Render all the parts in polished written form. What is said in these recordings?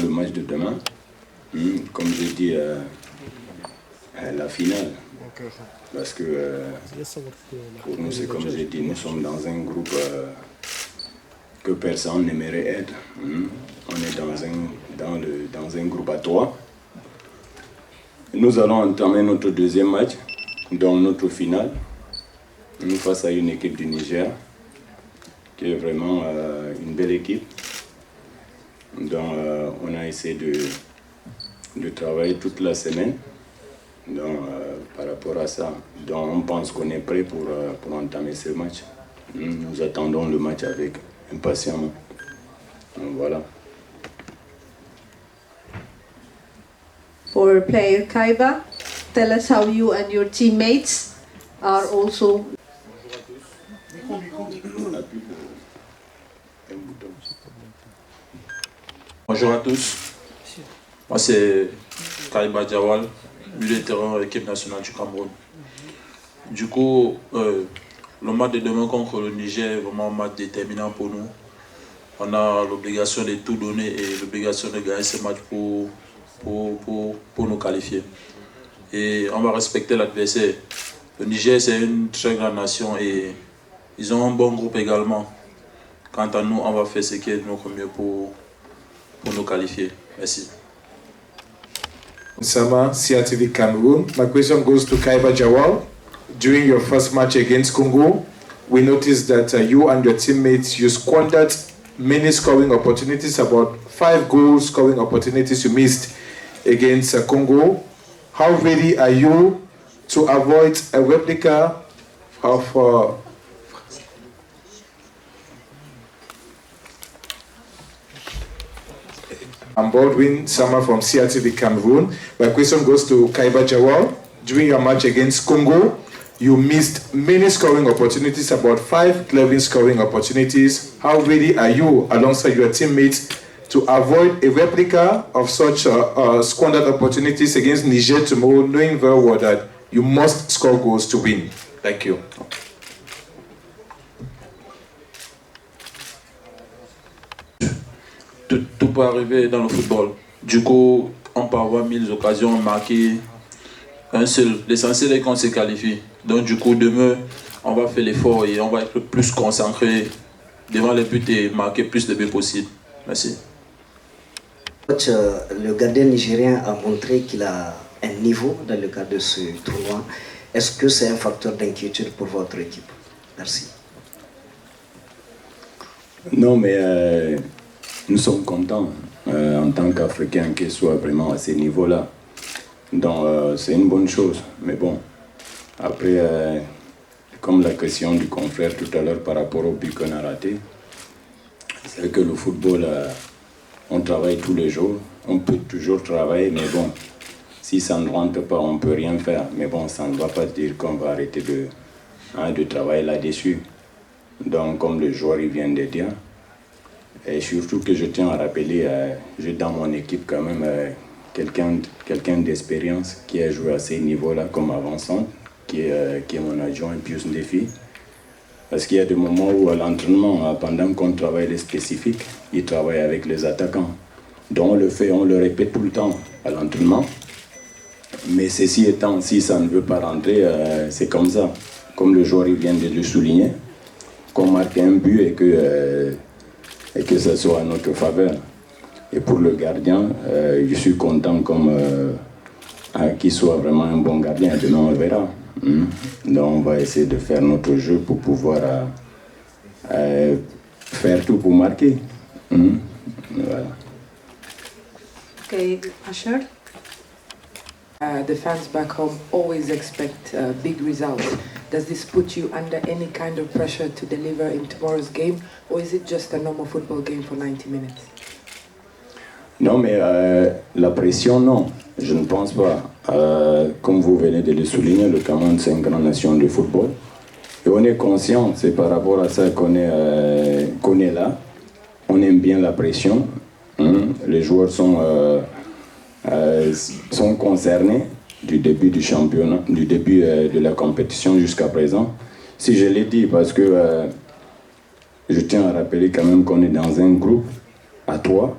le match de demain. Comme j'ai dit, la finale. Parce que pour nous, c'est comme j'ai dit, nous sommes dans un groupe que personne n'aimerait être. On est dans un groupe à 3. Nous allons entamer notre deuxième match, dans notre finale, face à une équipe du Niger, qui est vraiment une belle équipe. Donc, on a essayé de travailler toute la semaine par rapport à ça. Donc, on pense qu'on est prêt pour entamer ce match. Nous attendons le match avec impatience. Donc, voilà. For player Kaiba, tell us how you and your teammates are also. Bonjour à tous, moi c'est Kaiba Jawal, milieu de terrain équipe nationale du Cameroun. Du coup, le match de demain contre le Niger est vraiment un match déterminant pour nous. On a l'obligation de tout donner et l'obligation de gagner ce match pour nous qualifier. Et on va respecter l'adversaire. Le Niger, c'est une très grande nation et ils ont un bon groupe également. Quant à nous, on va faire ce qui est notre mieux pour nous qualifier. Merci. Sama, CRTV Cameroon. My question goes to Kaiba Jawal. During your first match against Congo, we noticed that you and your teammates, you squandered many scoring opportunities, about 5 goal scoring opportunities you missed against Congo. How ready are you to avoid a replica of I'm Baldwin Sama from CRTV Cameroon. My question goes to Kaiba Jawal. During your match against Congo, you missed many scoring opportunities, about 5 clever scoring opportunities. How ready are you, alongside your teammates, to avoid a replica of such squandered opportunities against Niger tomorrow, knowing very well that you must score goals to win? Thank you. Tout peut arriver dans le football. Du coup, on peut avoir 1000 occasions, marquer un seul. L'essentiel est qu'on se qualifie. Donc du coup, demain, on va faire l'effort et on va être plus concentré devant les buts et marquer plus de buts possible. Merci. Coach, le gardien nigérien a montré qu'il a un niveau dans le cadre de ce tournoi. Est-ce que c'est un facteur d'inquiétude pour votre équipe? Merci. Non, mais nous sommes contents en tant qu'Africains qu'il soit vraiment à ce niveau-là. Donc c'est une bonne chose. Mais bon, après, comme la question du confrère tout à l'heure par rapport au but qu'on a raté, c'est que le football, on travaille tous les jours. On peut toujours travailler, mais bon, si ça ne rentre pas, on ne peut rien faire. Mais bon, ça ne va pas dire qu'on va arrêter de travailler là-dessus. Donc, comme le joueur il vient de dire, et surtout que je tiens à rappeler, j'ai dans mon équipe quand même quelqu'un d'expérience qui a joué à ces niveaux-là comme avançant, qui est mon adjoint Pius Ndefi. Parce qu'il y a des moments où à l'entraînement, pendant qu'on travaille les spécifiques, il travaille avec les attaquants. Donc on le répète tout le temps à l'entraînement. Mais ceci étant, si ça ne veut pas rentrer, c'est comme ça. Comme le joueur il vient de le souligner, qu'on marque un but et que ça soit à notre faveur. Et pour le gardien, je suis content qu'il soit vraiment un bon gardien. Demain, on verra. Donc, on va essayer de faire notre jeu pour pouvoir faire tout pour marquer. Voilà. Okay, Asher. The fans back home always expect big results. Does this put you under any kind of pressure to deliver in tomorrow's game, or is it just a normal football game for 90 minutes? Non, mais la pression, non, je ne pense pas. Comme vous venez de le souligner, le Cameroun, c'est une grande nation de football. Et on est conscient, c'est par rapport à ça qu'on est là. On aime bien la pression. Les joueurs sont concernés du début du championnat, du début de la compétition jusqu'à présent. Si je l'ai dit, parce que je tiens à rappeler quand même qu'on est dans un groupe à 3.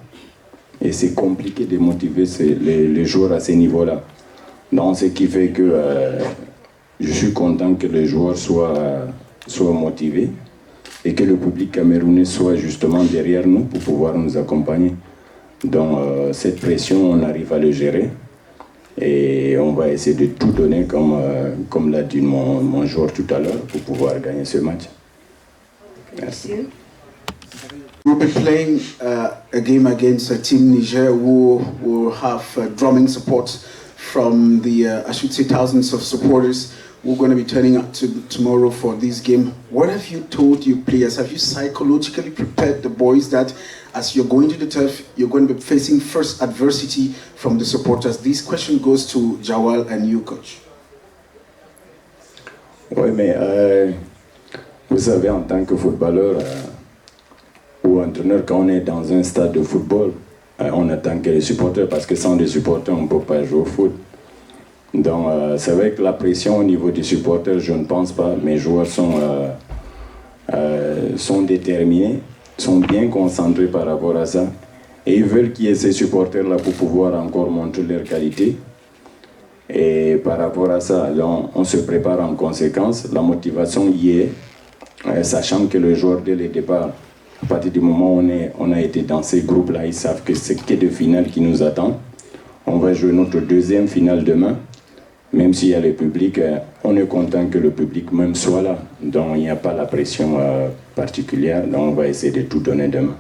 Et c'est compliqué de motiver les joueurs à ce niveau-là. Donc, ce qui fait que je suis content que les joueurs soient motivés et que le public camerounais soit justement derrière nous pour pouvoir nous accompagner. Donc, cette pression, on arrive à le gérer. Et on va essayer de tout donner, comme l'a dit mon joueur tout à l'heure, pour pouvoir gagner ce match. Merci. We'll be playing a game against Team Niger who will have drumming support from the, I should say, thousands of supporters who are going to be turning up tomorrow for this game. What have you told your players? Have you psychologically prepared the boys that as you're going to the turf, you're going to be facing first adversity from the supporters? This question goes to Jawal and you, coach. Oui, mais vous savez, en tant que footballeur ou entraîneur, quand on est dans un stade de football, on attend que les supporters, parce que sans les supporters, on ne peut pas jouer au foot. Donc, c'est vrai que la pression au niveau des supporters, je ne pense pas. Mes joueurs sont déterminés, sont bien concentrés par rapport à ça. Et ils veulent qu'il y ait ces supporters-là pour pouvoir encore montrer leur qualité. Et par rapport à ça, donc, on se prépare en conséquence. La motivation y est, sachant que les joueurs, dès le départ, à partir du moment où on a été dans ces groupes-là, ils savent que c'est que de finale qui nous attend. On va jouer notre deuxième finale demain. Même s'il y a le public, on est content que le public même soit là. Donc il n'y a pas la pression particulière. Donc on va essayer de tout donner demain.